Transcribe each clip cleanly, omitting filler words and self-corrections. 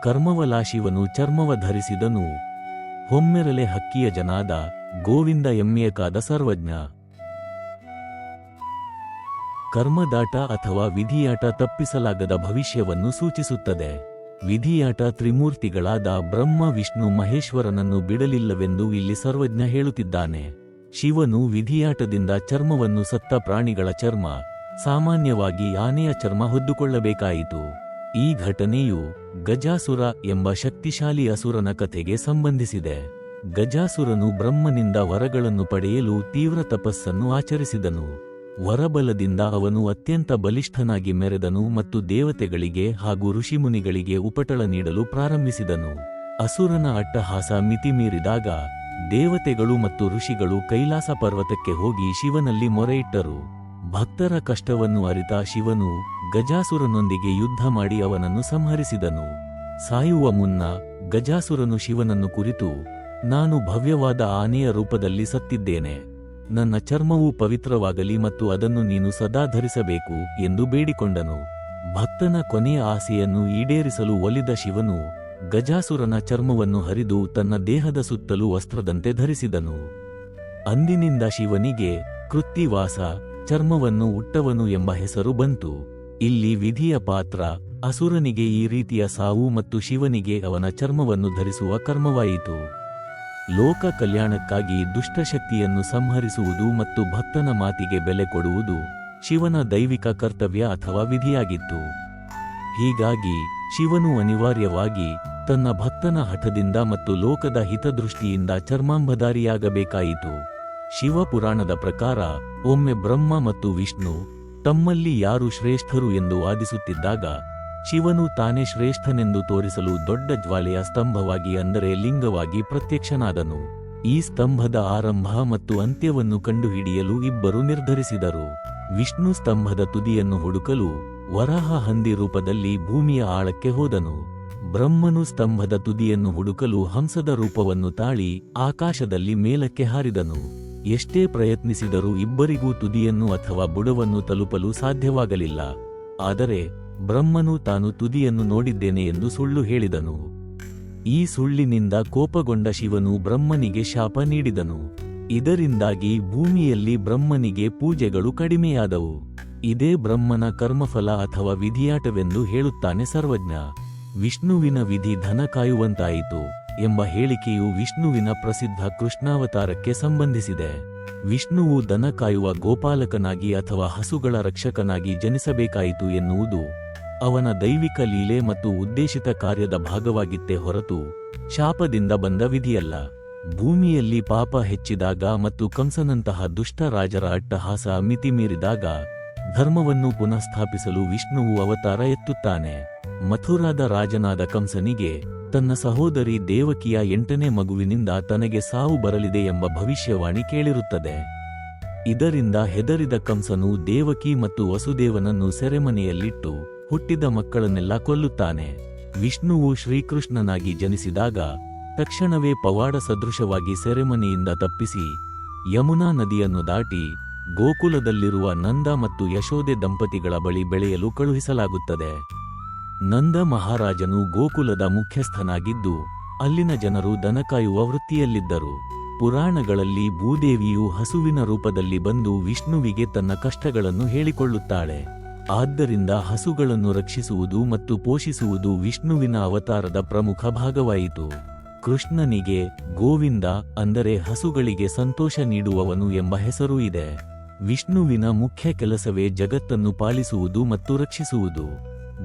ಕರ್ಮವಲ ಶಿವನು ಚರ್ಮವ ಧರಿಸಿದನು. ಹೊಮ್ಮೆರಲೆ ಹಕ್ಕಿಯ ಜನಾದ ಗೋವಿಂದ ಎಮ್ಮೆಯಕಾದ ಸರ್ವಜ್ಞ. ಕರ್ಮದಾಟ ಅಥವಾ ವಿಧಿಯಾಟ ತಪ್ಪಿಸಲಾಗದ ಭವಿಷ್ಯವನ್ನು ಸೂಚಿಸುತ್ತದೆ. ವಿಧಿಯಾಟ ತ್ರಿಮೂರ್ತಿಗಳಾದ ಬ್ರಹ್ಮ ವಿಷ್ಣು ಮಹೇಶ್ವರನನ್ನು ಬಿಡಲಿಲ್ಲವೆಂದು ಇಲ್ಲಿ ಸರ್ವಜ್ಞ ಹೇಳುತ್ತಿದ್ದಾನೆ. ಶಿವನು ವಿಧಿಯಾಟದಿಂದ ಚರ್ಮವನ್ನು ಸತ್ತ ಪ್ರಾಣಿಗಳ ಚರ್ಮ, ಸಾಮಾನ್ಯವಾಗಿ ಆನೆಯ ಚರ್ಮ ಹೊದ್ದುಕೊಳ್ಳಬೇಕಾಯಿತು. ಈ ಘಟನೆಯು ಗಜಾಸುರ ಎಂಬ ಶಕ್ತಿಶಾಲಿ ಅಸುರನ ಕಥೆಗೆ ಸಂಬಂಧಿಸಿದೆ. ಗಜಾಸುರನು ಬ್ರಹ್ಮನಿಂದ ವರಗಳನ್ನು ಪಡೆಯಲು ತೀವ್ರ ತಪಸ್ಸನ್ನು ಆಚರಿಸಿದನು. ವರಬಲದಿಂದ ಅವನು ಅತ್ಯಂತ ಬಲಿಷ್ಠನಾಗಿ ಮೆರೆದನು ಮತ್ತು ದೇವತೆಗಳಿಗೆ ಹಾಗೂ ಋಷಿಮುನಿಗಳಿಗೆ ಉಪಟಳ ನೀಡಲು ಪ್ರಾರಂಭಿಸಿದನು. ಅಸುರನ ಅಟ್ಟಹಾಸ ಮಿತಿಮೀರಿದಾಗ ದೇವತೆಗಳು ಮತ್ತು ಋಷಿಗಳು ಕೈಲಾಸ ಪರ್ವತಕ್ಕೆ ಹೋಗಿ ಶಿವನಲ್ಲಿ ಮೊರೆಯಿಟ್ಟರು. ಭಕ್ತರ ಕಷ್ಟವನ್ನು ಅರಿತ ಶಿವನು ಗಜಾಸುರನೊಂದಿಗೆ ಯುದ್ಧ ಮಾಡಿ ಅವನನ್ನು ಸಂಹರಿಸಿದನು. ಸಾಯುವ ಮುನ್ನ ಗಜಾಸುರನು ಶಿವನನ್ನು ಕುರಿತು, ನಾನು ಭವ್ಯವಾದ ಆನೆಯ ರೂಪದಲ್ಲಿ ಸತ್ತಿದ್ದೇನೆ. ನನ್ನ ಚರ್ಮವು ಪವಿತ್ರವಾಗಲಿ ಮತ್ತು ಅದನ್ನು ನೀನು ಸದಾ ಧರಿಸಬೇಕು ಎಂದು ಬೇಡಿಕೊಂಡನು. ಭಕ್ತನ ಕೊನೆಯ ಆಸೆಯನ್ನು ಈಡೇರಿಸಲು ಒಲಿದ ಶಿವನು ಗಜಾಸುರನ ಚರ್ಮವನ್ನು ಹರಿದು ತನ್ನ ದೇಹದ ಸುತ್ತಲೂ ವಸ್ತ್ರದಂತೆ ಧರಿಸಿದನು. ಅಂದಿನಿಂದ ಶಿವನಿಗೆ ಕೃತ್ತಿವಾಸ, ಚರ್ಮವನ್ನು ಉಟ್ಟವನು ಎಂಬ ಹೆಸರು ಬಂತು. ಇಲ್ಲಿ ವಿಧಿಯ ಪಾತ್ರ ಅಸುರನಿಗೆ ಈ ರೀತಿಯ ಸಾವು ಮತ್ತು ಶಿವನಿಗೆ ಅವನ ಚರ್ಮವನ್ನು ಧರಿಸುವ ಕರ್ಮವಾಯಿತು. ಲೋಕ ಕಲ್ಯಾಣಕ್ಕಾಗಿ ದುಷ್ಟಶಕ್ತಿಯನ್ನು ಸಂಹರಿಸುವುದು ಮತ್ತು ಭಕ್ತನ ಮಾತಿಗೆ ಬೆಲೆ ಕೊಡುವುದು ಶಿವನ ದೈವಿಕ ಕರ್ತವ್ಯ ಅಥವಾ ವಿಧಿಯಾಗಿತ್ತು. ಹೀಗಾಗಿ ಶಿವನು ಅನಿವಾರ್ಯವಾಗಿ ತನ್ನ ಭಕ್ತನ ಹಠದಿಂದ ಮತ್ತು ಲೋಕದ ಹಿತದೃಷ್ಟಿಯಿಂದ ಚರ್ಮಾಂಬಧಾರಿಯಾಗಬೇಕಾಯಿತು. ಶಿವಪುರಾಣದ ಪ್ರಕಾರ ಒಮ್ಮೆ ಬ್ರಹ್ಮ ಮತ್ತು ವಿಷ್ಣು ತಮ್ಮಲ್ಲಿ ಯಾರು ಶ್ರೇಷ್ಠರು ಎಂದು ವಾದಿಸುತ್ತಿದ್ದಾಗ ಶಿವನು ತಾನೇ ಶ್ರೇಷ್ಠನೆಂದು ತೋರಿಸಲು ದೊಡ್ಡ ಜ್ವಾಲೆಯ ಸ್ತಂಭವಾಗಿ ಅಂದರೆ ಲಿಂಗವಾಗಿ ಪ್ರತ್ಯಕ್ಷನಾದನು. ಈ ಸ್ತಂಭದ ಆರಂಭ ಮತ್ತು ಅಂತ್ಯವನ್ನು ಕಂಡುಹಿಡಿಯಲು ಇಬ್ಬರು ನಿರ್ಧರಿಸಿದರು. ವಿಷ್ಣು ಸ್ತಂಭದ ತುದಿಯನ್ನು ಹುಡುಕಲು ವರಾಹ ಹಂದಿ ರೂಪದಲ್ಲಿ ಭೂಮಿಯ ಆಳಕ್ಕೆ ಹೋದನು. ಬ್ರಹ್ಮನು ಸ್ತಂಭದ ತುದಿಯನ್ನು ಹುಡುಕಲು ಹಂಸದ ರೂಪವನ್ನು ತಾಳಿ ಆಕಾಶದಲ್ಲಿ ಮೇಲಕ್ಕೆ ಹಾರಿದನು. ಎಷ್ಟೇ ಪ್ರಯತ್ನಿಸಿದರೂ ಇಬ್ಬರಿಗೂ ತುದಿಯನ್ನು ಅಥವಾ ಬುಡವನ್ನು ತಲುಪಲು ಸಾಧ್ಯವಾಗಲಿಲ್ಲ. ಆದರೆ ಬ್ರಹ್ಮನು ತಾನು ತುದಿಯನ್ನು ನೋಡಿದ್ದೇನೆ ಎಂದು ಸುಳ್ಳು ಹೇಳಿದನು. ಈ ಸುಳ್ಳಿನಿಂದ ಕೋಪಗೊಂಡ ಶಿವನು ಬ್ರಹ್ಮನಿಗೆ ಶಾಪ ನೀಡಿದನು. ಇದರಿಂದಾಗಿ ಭೂಮಿಯಲ್ಲಿ ಬ್ರಹ್ಮನಿಗೆ ಪೂಜೆಗಳು ಕಡಿಮೆಯಾದವು. ಇದೇ ಬ್ರಹ್ಮನ ಕರ್ಮಫಲ ಅಥವಾ ವಿಧಿಯಾಟವೆಂದು ಹೇಳುತ್ತಾನೆ ಸರ್ವಜ್ಞ. ವಿಷ್ಣುವಿನ ವಿಧಿ ಧನ ಕಾಯುವಂತಾಯಿತು ಎಂಬ ಹೇಳಿಕೆಯು ವಿಷ್ಣುವಿನ ಪ್ರಸಿದ್ಧ ಕೃಷ್ಣಾವತಾರಕ್ಕೆ ಸಂಬಂಧಿಸಿದೆ. ವಿಷ್ಣುವು ದನ ಕಾಯುವ ಗೋಪಾಲಕನಾಗಿ ಅಥವಾ ಹಸುಗಳ ರಕ್ಷಕನಾಗಿ ಜನಿಸಬೇಕಾಯಿತು ಎನ್ನುವುದು ಅವನ ದೈವಿಕ ಲೀಲೆ ಮತ್ತು ಉದ್ದೇಶಿತ ಕಾರ್ಯದ ಭಾಗವಾಗಿತ್ತೇ ಹೊರತು ಶಾಪದಿಂದ ಬಂದ ವಿಧಿಯಲ್ಲ. ಭೂಮಿಯಲ್ಲಿ ಪಾಪ ಹೆಚ್ಚಿದಾಗ ಮತ್ತು ಕಂಸನಂತಹ ದುಷ್ಟ ರಾಜರ ಅಟ್ಟಹಾಸ ಮಿತಿಮೀರಿದಾಗ ಧರ್ಮವನ್ನು ಪುನಃಸ್ಥಾಪಿಸಲು ವಿಷ್ಣುವು ಅವತಾರ ಎತ್ತುತ್ತಾನೆ. ಮಥುರಾದ ರಾಜನಾದ ಕಂಸನಿಗೆ ತನ್ನ ಸಹೋದರಿ ದೇವಕಿಯ 8ನೇ ಮಗುವಿನಿಂದ ತನಗೆ ಸಾವು ಬರಲಿದೆ ಎಂಬ ಭವಿಷ್ಯವಾಣಿ ಕೇಳಿರುತ್ತದೆ. ಇದರಿಂದ ಹೆದರಿದ ಕಂಸನು ದೇವಕಿ ಮತ್ತು ವಸುದೇವನನ್ನು ಸೆರೆಮನೆಯಲ್ಲಿಟ್ಟು ಹುಟ್ಟಿದ ಮಕ್ಕಳನ್ನೆಲ್ಲ ಕೊಲ್ಲುತ್ತಾನೆ. ವಿಷ್ಣುವು ಶ್ರೀಕೃಷ್ಣನಾಗಿ ಜನಿಸಿದಾಗ ತಕ್ಷಣವೇ ಪವಾಡ ಸದೃಶವಾಗಿ ಸೆರೆಮನೆಯಿಂದ ತಪ್ಪಿಸಿ ಯಮುನಾ ನದಿಯನ್ನು ದಾಟಿ ಗೋಕುಲದಲ್ಲಿರುವ ನಂದ ಮತ್ತು ಯಶೋದೆ ದಂಪತಿಗಳ ಬಳಿ ಬೆಳೆಯಲು ಕಳುಹಿಸಲಾಗುತ್ತದೆ. ನಂದ ಮಹಾರಾಜನು ಗೋಕುಲದ ಮುಖ್ಯಸ್ಥನಾಗಿದ್ದು ಅಲ್ಲಿನ ಜನರು ದನಕಾಯುವ ವೃತ್ತಿಯಲ್ಲಿದ್ದರು. ಪುರಾಣಗಳಲ್ಲಿ ಭೂದೇವಿಯು ಹಸುವಿನ ರೂಪದಲ್ಲಿ ಬಂದು ವಿಷ್ಣುವಿಗೆ ತನ್ನ ಕಷ್ಟಗಳನ್ನು ಹೇಳಿಕೊಳ್ಳುತ್ತಾಳೆ. ಆದ್ದರಿಂದ ಹಸುಗಳನ್ನು ರಕ್ಷಿಸುವುದು ಮತ್ತು ಪೋಷಿಸುವುದು ವಿಷ್ಣುವಿನ ಅವತಾರದ ಪ್ರಮುಖ ಭಾಗವಾಯಿತು. ಕೃಷ್ಣನಿಗೆ ಗೋವಿಂದ ಅಂದರೆ ಹಸುಗಳಿಗೆ ಸಂತೋಷ ನೀಡುವವನು ಎಂಬ ಹೆಸರೂ ಇದೆ. ವಿಷ್ಣುವಿನ ಮುಖ್ಯ ಕೆಲಸವೇ ಜಗತ್ತನ್ನು ಪಾಲಿಸುವುದು ಮತ್ತು ರಕ್ಷಿಸುವುದು.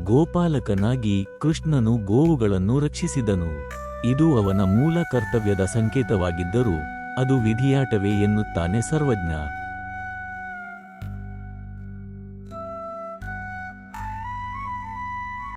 ಗೋಪಾಲಕನಾಗಿ ಕೃಷ್ಣನು ಗೋವುಗಳನ್ನು ರಕ್ಷಿಸಿದನು. ಇದು ಅವನ ಮೂಲ ಕರ್ತವ್ಯದ ಸಂಕೇತವಾಗಿದ್ದರೂ ಅದು ವಿಧಿಯಾಟವೇ ಎನ್ನುತ್ತಾನೆ ಸರ್ವಜ್ಞ.